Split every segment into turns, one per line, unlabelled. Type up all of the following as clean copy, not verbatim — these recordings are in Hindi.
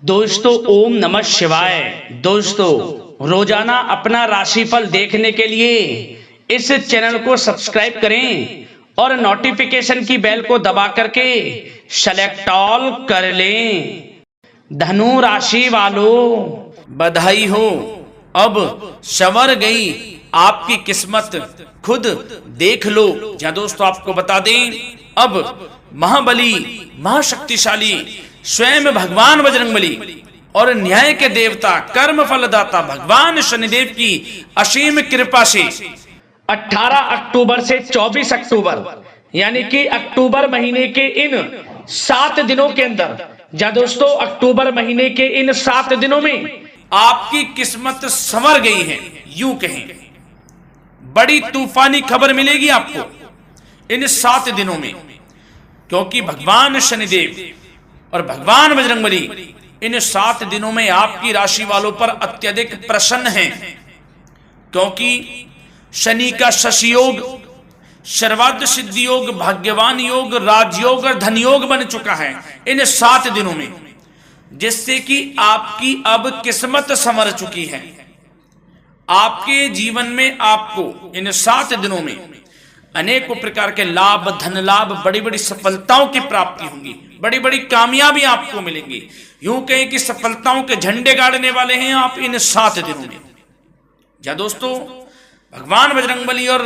दोस्तों ओम नमः शिवाय। दोस्तों रोजाना अपना राशिफल देखने के लिए इस चैनल को सब्सक्राइब करें और नोटिफिकेशन की बेल को दबा करके सेलेक्ट ऑल कर लें। धनु राशि वालों
बधाई हो, अब संवर गई आपकी किस्मत, खुद देख लो। या दोस्तों आपको बता दें, अब महाबली महाशक्तिशाली स्वयं भगवान बजरंगबली और न्याय के देवता कर्म फलदाता भगवान शनिदेव की असीम कृपा से
18 अक्टूबर से 24 अक्टूबर यानी कि अक्टूबर महीने के इन 7 दिनों के अंदर, या दोस्तों अक्टूबर महीने के इन 7 दिनों में
आपकी किस्मत संवर गई है। यूं कहें, बड़ी तूफानी खबर मिलेगी आपको इन 7 दिनों में, क्योंकि भगवान शनिदेव और भगवान बजरंगबली इन 7 दिनों में आपकी राशि वालों पर अत्यधिक प्रसन्न हैं, क्योंकि शनि का शशि योग, सर्वार्थ सिद्धि योग, भाग्यवान योग, राजयोग और धन योग बन चुका है इन 7 दिनों में, जिससे कि आपकी अब किस्मत संवर चुकी है। आपके जीवन में आपको इन 7 दिनों में अनेकों प्रकार के लाभ, धन लाभ, बड़ी बड़ी सफलताओं की प्राप्ति होंगी, बड़ी बड़ी कामयाबी आपको मिलेंगी। यूं कहें कि सफलताओं के झंडे गाड़ने वाले हैं आप इन 7 दिनों में। या दोस्तों भगवान बजरंगबली और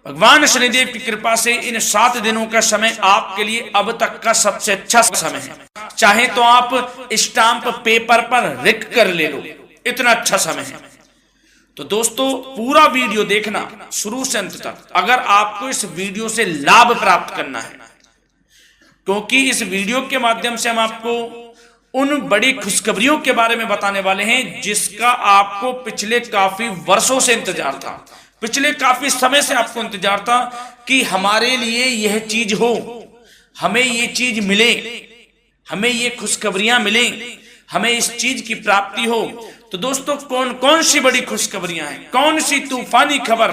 भगवान शनिदेव की कृपा से इन 7 दिनों का समय आपके लिए अब तक का सबसे अच्छा समय है। चाहे तो आप स्टाम्प पेपर पर लिख कर ले लो, इतना अच्छा समय है। तो दोस्तों पूरा वीडियो देखना शुरू से अंत तक, अगर आपको इस वीडियो से लाभ प्राप्त करना है, क्योंकि इस वीडियो के माध्यम से हम आपको उन बड़ी खुशखबरियों के बारे में बताने वाले हैं जिसका आपको पिछले काफी वर्षों से इंतजार था, पिछले काफी समय से आपको इंतजार था कि हमारे लिए यह चीज हो, हमें ये चीज मिले, हमें ये खुशखबरियां मिले, हमें इस चीज की प्राप्ति हो। तो दोस्तों कौन कौन सी बड़ी खुशखबरियां हैं, कौन सी तूफानी खबर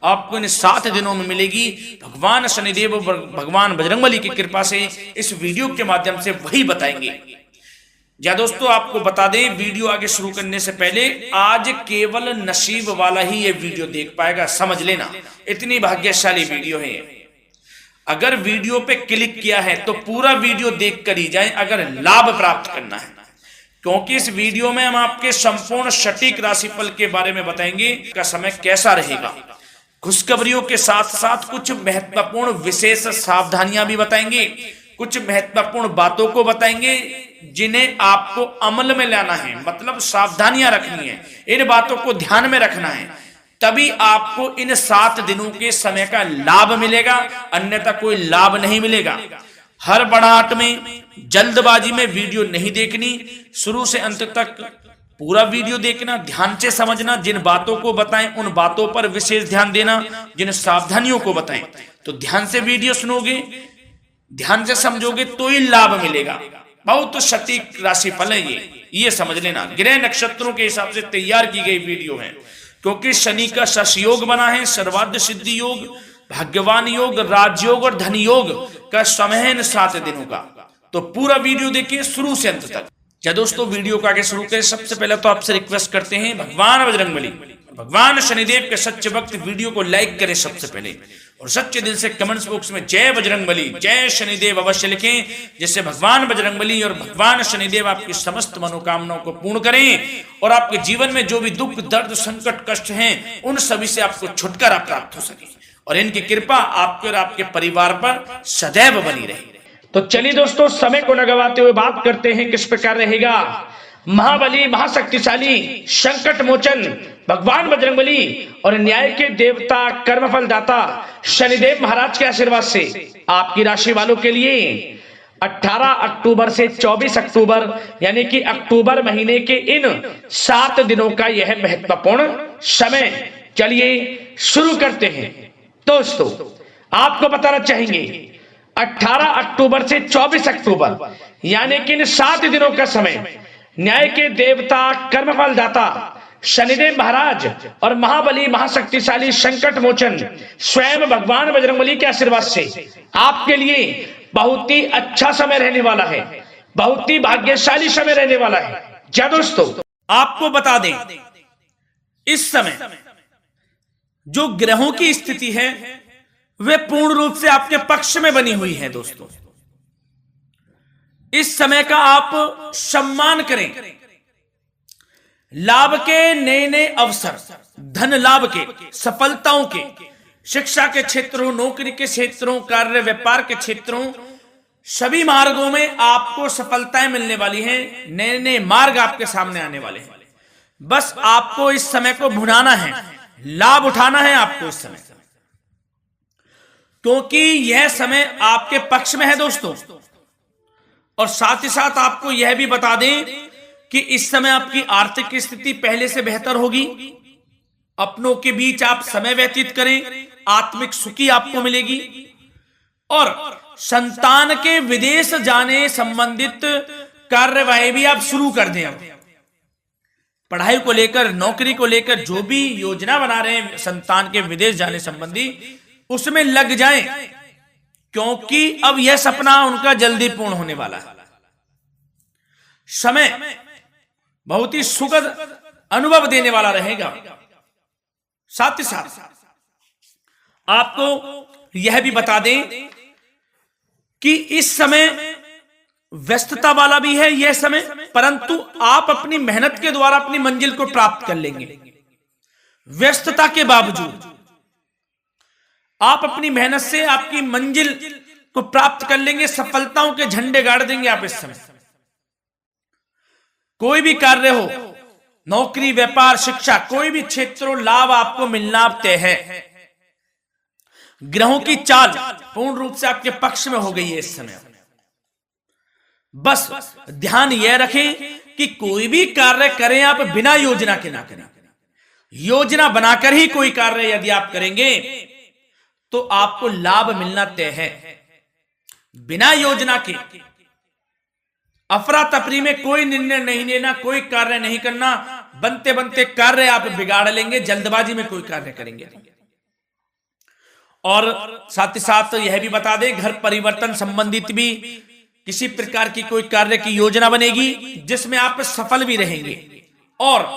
आपको इन 7 दिनों में मिलेगी, भगवान शनिदेव और भगवान बजरंगबली की कृपा से इस वीडियो के माध्यम से वही बताएंगे। या दोस्तों आपको बता दें, वीडियो आगे शुरू करने से पहले आज केवल नसीब वाला ही ये वीडियो देख पाएगा, समझ लेना, इतनी भाग्यशाली वीडियो है। अगर वीडियो पे क्लिक किया है तो पूरा वीडियो देख कर ही जाए अगर लाभ प्राप्त करना है, क्योंकि इस वीडियो में हम आपके संपूर्ण सटीक राशिफल के बारे में बताएंगे का समय कैसा रहेगा। खुशखबरियों के साथ साथ कुछ महत्वपूर्ण विशेष सावधानियां भी बताएंगे, कुछ महत्वपूर्ण बातों को बताएंगे जिन्हें आपको अमल में लाना है, मतलब सावधानियां रखनी है, इन बातों को ध्यान में रखना है, तभी आपको इन 7 दिनों के समय का लाभ मिलेगा, अन्यथा कोई लाभ नहीं मिलेगा। हर बड़ाहट में, जल्दबाजी में वीडियो नहीं देखनी, शुरू से अंत तक पूरा वीडियो देखना, ध्यान से समझना, जिन बातों को बताएं उन बातों पर विशेष ध्यान देना, जिन सावधानियों को बताएं तो ध्यान से वीडियो सुनोगे, ध्यान से समझोगे तो ही लाभ मिलेगा। बहुत सटीक राशिफल है ये समझ लेना, ग्रह नक्षत्रों के हिसाब से तैयार की गई वीडियो है, क्योंकि शनि का शश योग बना है, सर्वार्थ सिद्धि योग, भाग्यवान योग, राजयोग और धन योग का समय है इन 7 दिनों का। तो पूरा वीडियो देखिए शुरू से अंत तक। या दोस्तों वीडियो को आगे शुरू करें, सबसे पहले तो आपसे रिक्वेस्ट करते हैं, भगवान बजरंगबली भगवान शनिदेव के सच्चे भक्त वीडियो को लाइक करें सबसे पहले, और सच्चे दिल से कमेंट्स बॉक्स में जय बजरंगबली, जय शनिदेव अवश्य लिखें, जिससे भगवान बजरंगबली और भगवान शनिदेव आपकी समस्त मनोकामनाओं को पूर्ण करें और आपके जीवन में जो भी दुख, दर्द, संकट, कष्ट हैं उन सभी से आपको छुटकारा प्राप्त हो सके और इनकी कृपा आपके और आपके परिवार पर सदैव बनी रहे।
तो चलिए दोस्तों समय को न गवाते हुए बात करते हैं किस प्रकार रहेगा महाबली महाशक्तिशाली संकट मोचन भगवान बजरंगबली और न्याय के देवता कर्मफल दाता शनिदेव महाराज के आशीर्वाद से आपकी राशि वालों के लिए 18 अक्टूबर से 24 अक्टूबर यानी कि अक्टूबर महीने के इन 7 दिनों का यह महत्वपूर्ण समय। चलिए शुरू करते हैं। दोस्तों आपको बताना चाहेंगे 18 अक्टूबर से 24 अक्टूबर यानी कि इन 7 दिनों का समय न्याय के देवता कर्मफल दाता शनिदेव महाराज और महाबली महाशक्तिशाली संकट मोचन स्वयं भगवान बजरंगबली के आशीर्वाद से आपके लिए बहुत ही अच्छा समय रहने वाला है। बहुत ही भाग्यशाली समय रहने वाला है। क्या दोस्तों,
आपको बता दें इस समय जो ग्रहों की स्थिति है वे पूर्ण रूप से आपके पक्ष में बनी हुई है। दोस्तों, इस समय का आप सम्मान करें। लाभ के नए नए अवसर, धन लाभ के, सफलताओं के, शिक्षा के क्षेत्रों, नौकरी के क्षेत्रों, कार्य व्यापार के क्षेत्रों, सभी मार्गों में आपको सफलताएं मिलने वाली हैं। नए नए मार्ग आपके सामने आने वाले हैं। बस आपको इस समय को भुनाना है, लाभ उठाना है आपको इस समय, क्योंकि यह समय आपके पक्ष में है दोस्तों। और साथ ही साथ आपको यह भी बता दें कि इस समय आपकी आर्थिक स्थिति पहले से बेहतर होगी। अपनों के बीच आप समय व्यतीत करें, आत्मिक सुखी आपको मिलेगी। और संतान के विदेश जाने संबंधित कार्यवाही भी आप शुरू कर दें। अब पढ़ाई को लेकर, नौकरी को लेकर जो भी योजना बना रहे हैं संतान के विदेश जाने संबंधी, उसमें लग जाएं, क्योंकि अब यह सपना उनका जल्दी पूर्ण होने वाला है। समय बहुत ही सुखद अनुभव देने वाला रहेगा। साथ ही साथ आपको यह भी बता दें कि इस समय व्यस्तता वाला भी है यह समय, परंतु आप अपनी मेहनत के द्वारा अपनी मंजिल को प्राप्त कर लेंगे। व्यस्तता के बावजूद आप अपनी मेहनत से आपकी मंजिल को प्राप्त कर लेंगे। सफलताओं के झंडे गाड़ देंगे आप इस समय। कोई भी कार्य हो, नौकरी, व्यापार, शिक्षा, कोई भी क्षेत्रों, लाभ आपको मिलना तय है। ग्रहों की चाल पूर्ण रूप से आपके पक्ष में हो गई है इस समय। बस ध्यान यह रखें कि कोई भी कार्य करें आप बिना योजना के ना करें। योजना बनाकर ही कोई कार्य यदि आप करेंगे तो आपको लाभ मिलना तय है। बिना योजना के अफरा तफरी में कोई निर्णय नहीं लेना, कोई कार्य नहीं करना। बनते बनते कार्य आप बिगाड़ लेंगे, जल्दबाजी में कोई कार्य करेंगे। और साथ ही साथ यह भी बता दें, घर परिवर्तन संबंधित भी किसी प्रकार की कोई कार्य की योजना बनेगी जिसमें आप सफल भी रहेंगे। और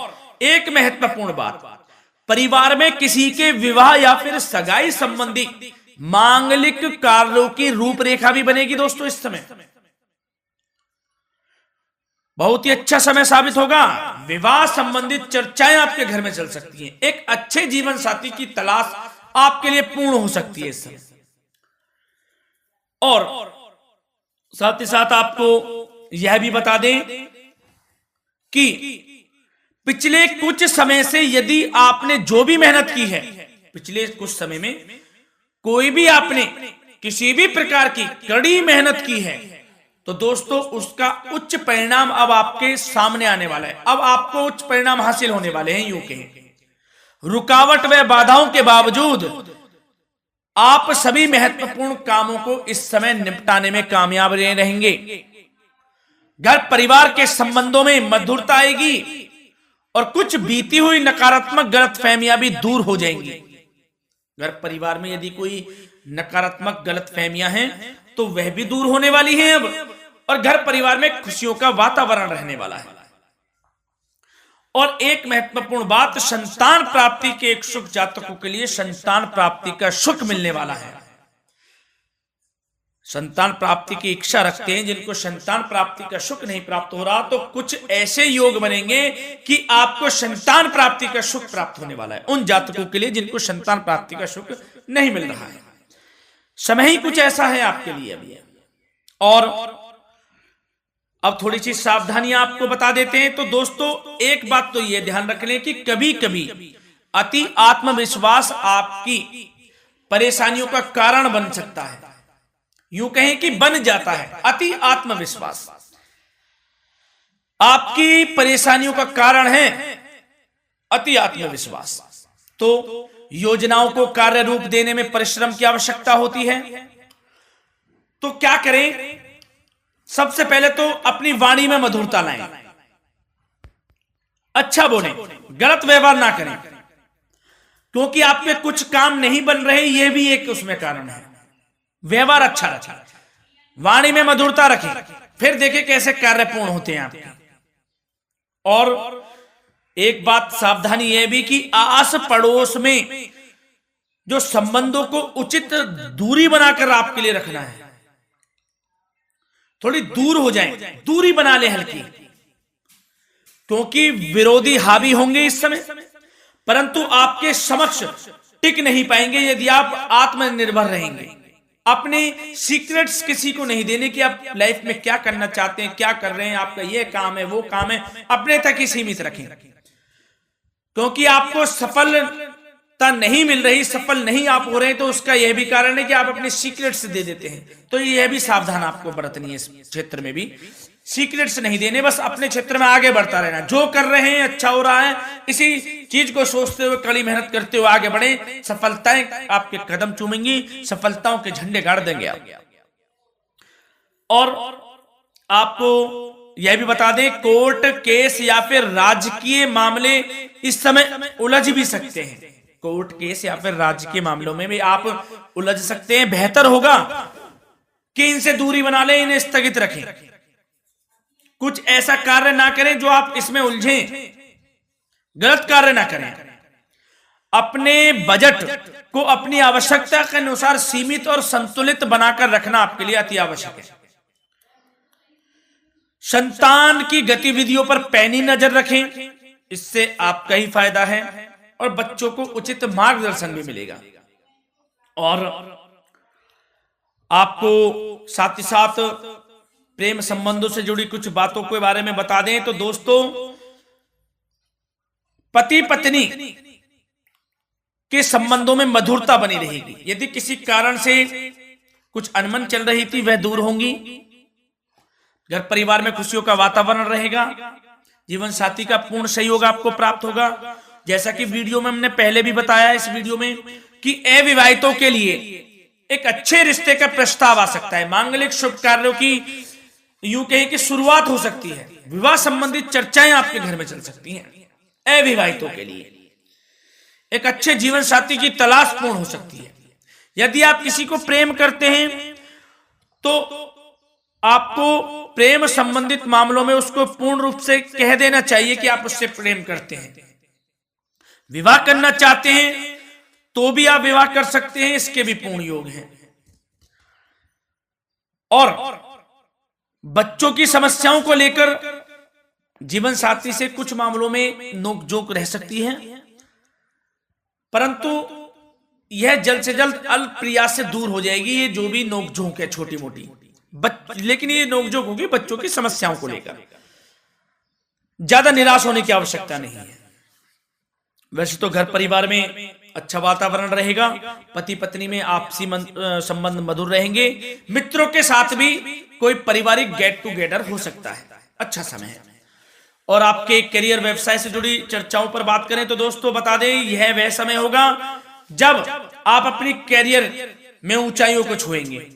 एक महत्वपूर्ण बात, परिवार में किसी के विवाह या फिर सगाई संबंधी मांगलिक कार्यों की रूपरेखा भी बनेगी दोस्तों। इस समय बहुत ही अच्छा समय साबित होगा। विवाह संबंधित चर्चाएं आपके घर में चल सकती हैं। एक अच्छे जीवन साथी की तलाश आपके लिए पूर्ण हो सकती है इस समय। और साथ ही साथ आपको यह भी बता दें कि पिछले कुछ समय से यदि आपने जो भी मेहनत की है, पिछले कुछ समय में कोई भी आपने किसी भी प्रकार की कड़ी मेहनत की है, तो दोस्तों उसका उच्च परिणाम अब आपके सामने आने वाला है। अब आपको उच्च परिणाम हासिल होने वाले हैं। यूं कहें रुकावट व बाधाओं के बावजूद आप सभी महत्वपूर्ण कामों को इस समय निपटाने में कामयाब रहेंगे। घर परिवार के संबंधों में मधुरता आएगी और कुछ बीती हुई नकारात्मक गलतफहमियां भी दूर हो जाएंगी। घर परिवार में यदि कोई नकारात्मक गलतफहमियां हैं तो वह भी दूर होने वाली हैं अब, और घर परिवार में खुशियों का वातावरण रहने वाला है। और एक महत्वपूर्ण बात, संतान प्राप्ति के इच्छुक जातकों के लिए संतान प्राप्ति का सुख मिलने वाला है। संतान प्राप्ति की इच्छा रखते हैं जिनको संतान प्राप्ति का सुख नहीं प्राप्त हो रहा, तो कुछ ऐसे योग बनेंगे कि आपको संतान प्राप्ति का सुख प्राप्त होने वाला है। उन जातकों के लिए जिनको संतान प्राप्ति का सुख नहीं मिल रहा है, समय ही कुछ ऐसा है आपके लिए अभी। और अब थोड़ी सी सावधानियां आपको बता देते हैं। तो दोस्तों एक बात तो यह ध्यान रख लें कि कभी कभी अति आत्मविश्वास आपकी परेशानियों का कारण बन सकता है। यूं कहें कि बन जाता है। अति आत्मविश्वास आपकी परेशानियों का कारण है। अति आत्मविश्वास तो योजनाओं को कार्य रूप देने में परिश्रम की आवश्यकता होती है। तो क्या करें? सबसे पहले तो अपनी वाणी में मधुरता लाएं, अच्छा बोलें, गलत व्यवहार ना करें, क्योंकि आपके कुछ काम नहीं बन रहे, यह भी एक उसमें कारण है। व्यवहार अच्छा रखें, वाणी में मधुरता रखें, फिर देखिए कैसे कार्य पूर्ण होते हैं आपके। और एक बात सावधानी यह भी कि आस पड़ोस में जो संबंधों को उचित दूरी बनाकर आपके लिए रखना है, थोड़ी दूर हो जाए, दूरी बना ले हल्की, क्योंकि विरोधी हावी होंगे इस समय, परंतु आपके समक्ष टिक नहीं पाएंगे यदि आप आत्मनिर्भर रहेंगे। अपने सीक्रेट्स किसी को नहीं देने कि आप लाइफ में क्या करना चाहते हैं, क्या कर रहे हैं, आपका ये काम है वो काम है, अपने तक ही सीमित रखें, क्योंकि आपको सफलता नहीं मिल रही, सफल नहीं आप हो रहे हैं, तो उसका यह भी कारण है कि आप अपने सीक्रेट्स दे देते हैं। तो यह भी सावधान आपको बरतनी है, इस क्षेत्र में भी सीक्रेट्स नहीं देने, बस अपने क्षेत्र में आगे बढ़ता रहना, जो कर रहे हैं अच्छा हो रहा है, इसी चीज को सोचते हुए कड़ी मेहनत करते हुए आगे बढ़े, सफलताएं आपके कदम चूमेंगी, सफलताओं के झंडे गाड़ देंगे आप। और आपको यह भी बता दें, कोर्ट केस या फिर राजकीय मामले इस समय उलझ भी सकते हैं। कोर्ट केस या फिर राजकीय मामलों में भी आप उलझ सकते हैं। बेहतर होगा कि इनसे दूरी बना लें, इन्हें स्थगित रखें, कुछ ऐसा कार्य ना करें जो आप इसमें उलझें, गलत कार्य ना करें। अपने बजट को अपनी आवश्यकता के अनुसार सीमित और संतुलित बनाकर रखना आपके लिए अति आवश्यक है। संतान की गतिविधियों पर पैनी नजर रखें, इससे आपका ही फायदा है और बच्चों को उचित मार्गदर्शन भी मिलेगा। और आपको साथ ही साथ प्रेम संबंधों से जुड़ी कुछ बातों के बारे में बता दें तो दोस्तों, पति पत्नी के संबंधों में मधुरता बनी रहेगी। यदि किसी कारण से कुछ अनबन चल रही थी वह दूर होंगी, घर परिवार में खुशियों का वातावरण रहेगा, जीवन साथी का पूर्ण सहयोग आपको प्राप्त होगा। जैसा कि वीडियो में हमने पहले भी बताया इस वीडियो में कि अविवाहितों के लिए एक अच्छे रिश्ते का प्रस्ताव आ सकता है, मांगलिक शुभ कार्यों की यूं कहें कि शुरुआत हो सकती है, विवाह संबंधित चर्चाएं आपके घर में चल सकती हैं। अविवाहितों के लिए एक अच्छे जीवन साथी की तलाश पूर्ण हो सकती है। यदि आप किसी को प्रेम करते हैं तो आपको प्रेम संबंधित मामलों में उसको पूर्ण रूप से कह देना चाहिए कि आप उससे प्रेम करते हैं। विवाह करना चाहते हैं तो भी आप विवाह कर सकते हैं, इसके भी पूर्ण योग हैं। और बच्चों की समस्याओं को लेकर जीवन साथी से कुछ मामलों में नोकझोंक रह सकती है, परंतु यह जल्द से जल्द अल्प प्रयास से दूर हो जाएगी। ये जो भी नोकझोंक है छोटी मोटी, लेकिन ये नोकझोंक होगी बच्चों की समस्याओं को लेकर। ज्यादा निराश होने की आवश्यकता नहीं है। वैसे तो घर परिवार में अच्छा वातावरण रहेगा, पति पत्नी में आपसी संबंध मधुर रहेंगे, मित्रों के साथ भी कोई पारिवारिक गेट टुगेदर हो सकता है, अच्छा समय है। और आपके करियर व्यवसाय से जुड़ी चर्चाओं पर बात करें तो दोस्तों बता दें, यह वह समय होगा जब आप अपनी करियर में ऊंचाइयों को छुएंगे।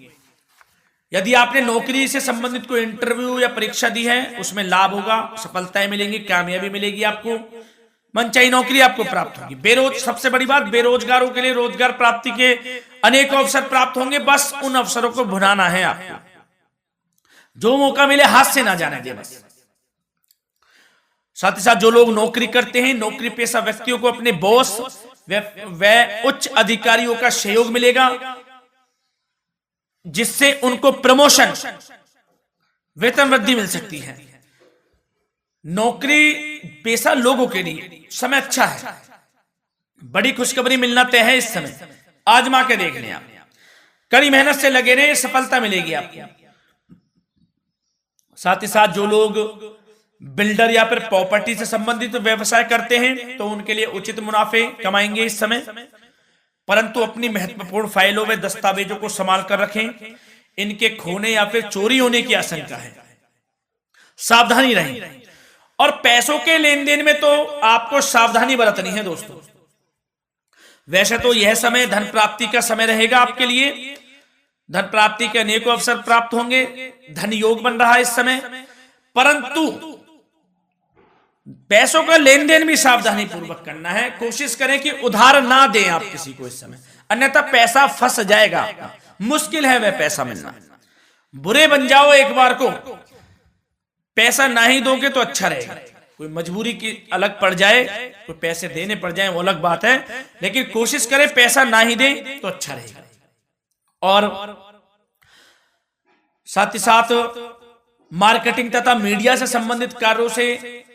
यदि आपने नौकरी से संबंधित कोई इंटरव्यू या परीक्षा दी है, उसमें लाभ होगा, सफलताएं मिलेंगी, कामयाबी मिलेगी, आपको मनचाही नौकरी आपको प्राप्त होगी। सबसे बड़ी बात, बेरोजगारों के लिए रोजगार प्राप्ति के अनेक अवसर प्राप्त होंगे, बस उन अवसरों को भुनाना है आपको। जो मौका मिले हाथ से ना जाने दे बस। साथ ही साथ जो लोग नौकरी करते हैं, नौकरी पेशा व्यक्तियों को अपने बॉस व उच्च अधिकारियों का सहयोग मिलेगा, जिससे उनको प्रमोशन, वेतन वृद्धि मिल सकती है। नौकरी पेशा लोगों के लिए समय अच्छा है, बड़ी खुशखबरी मिलना तय है इस समय, आजमा के देख लें आप। कड़ी मेहनत से लगे रहे, सफलता मिलेगी आपको। साथ ही साथ जो लोग बिल्डर या फिर प्रॉपर्टी से संबंधित व्यवसाय करते हैं तो उनके लिए उचित मुनाफे कमाएंगे इस समय, परंतु अपनी महत्वपूर्ण फाइलों व दस्तावेजों को संभाल कर रखें, इनके खोने या फिर चोरी होने की आशंका है, सावधानी रहें। और पैसों के लेन देन में तो आपको सावधानी बरतनी है दोस्तों। वैसे तो यह समय धन प्राप्ति का समय रहेगा आपके लिए, धन प्राप्ति के अनेकों अवसर प्राप्त होंगे, धन योग बन रहा है इस समय, परंतु पैसों का लेन देन भी सावधानी पूर्वक करना है। कोशिश करें कि उधार ना दें आप किसी को इस समय, अन्यथा पैसा फंस जाएगा आपका, मुश्किल है वह पैसा मिलना। बुरे बन जाओ एक बार को पैसा ना ही दोगे तो अच्छा रहेगा। कोई मजबूरी की अलग पड़ जाए, कोई पैसे देने पड़ जाए वो अलग बात है, लेकिन कोशिश करें पैसा ना ही दें तो अच्छा रहेगा। और साथ ही साथ मार्केटिंग तथा मीडिया से संबंधित कार्यों से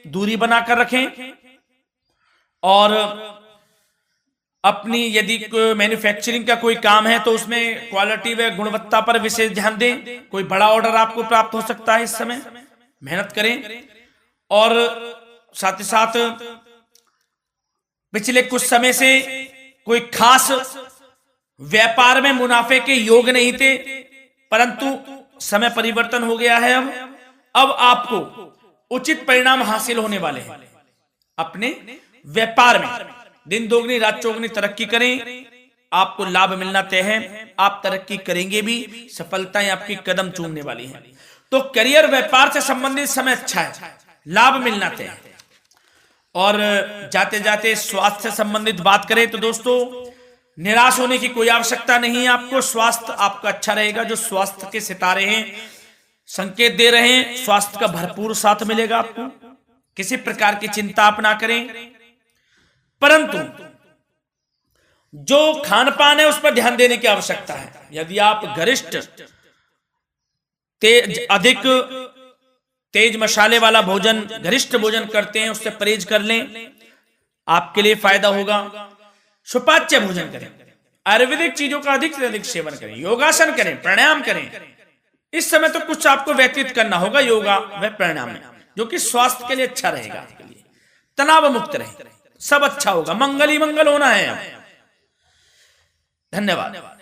दूरी बनाकर रखें। और अपनी यदि मैन्युफैक्चरिंग का कोई काम है तो उसमें क्वालिटी व गुणवत्ता पर विशेष ध्यान दें। कोई बड़ा ऑर्डर आपको प्राप्त हो सकता है इस समय, मेहनत करें। और साथ ही साथ पिछले कुछ समय से कोई खास व्यापार में मुनाफे के योग नहीं थे, परंतु समय परिवर्तन हो गया है। अब आपको उचित परिणाम हासिल होने वाले हैं। अपने व्यापार में दिन दोगुनी रात चौगुनी तरक्की करें, आपको लाभ मिलना तय है। आप तरक्की करेंगे भी, सफलताएं आपकी कदम चूमने वाली हैं। तो करियर व्यापार से संबंधित समय अच्छा है, लाभ मिलना तय है। और जाते जाते स्वास्थ्य से संबंधित बात करें तो दोस्तों निराश होने की कोई आवश्यकता नहीं है। आपको स्वास्थ्य आपका अच्छा रहेगा। जो स्वास्थ्य के सितारे हैं संकेत दे रहे हैं, स्वास्थ्य का भरपूर साथ मिलेगा आपको। किसी प्रकार की चिंता आप ना करें, परंतु जो खान पान है उस पर ध्यान देने की आवश्यकता है। यदि आप गरिष्ठ अधिक तेज मसाले वाला भोजन, गरिष्ठ भोजन करते हैं, उससे परहेज कर लें, आपके लिए फायदा होगा। सुपाच्य भोजन करें, आयुर्वेदिक चीजों का अधिक से अधिक सेवन करें, योगासन करें, प्राणायाम करें। इस समय तो कुछ आपको व्यतीत करना होगा योगा व प्राणायाम में, जो कि स्वास्थ्य के लिए अच्छा रहेगा, आपके लिए तनाव मुक्त रहे, सब अच्छा होगा। मंगल ही मंगल होना है। धन्यवाद।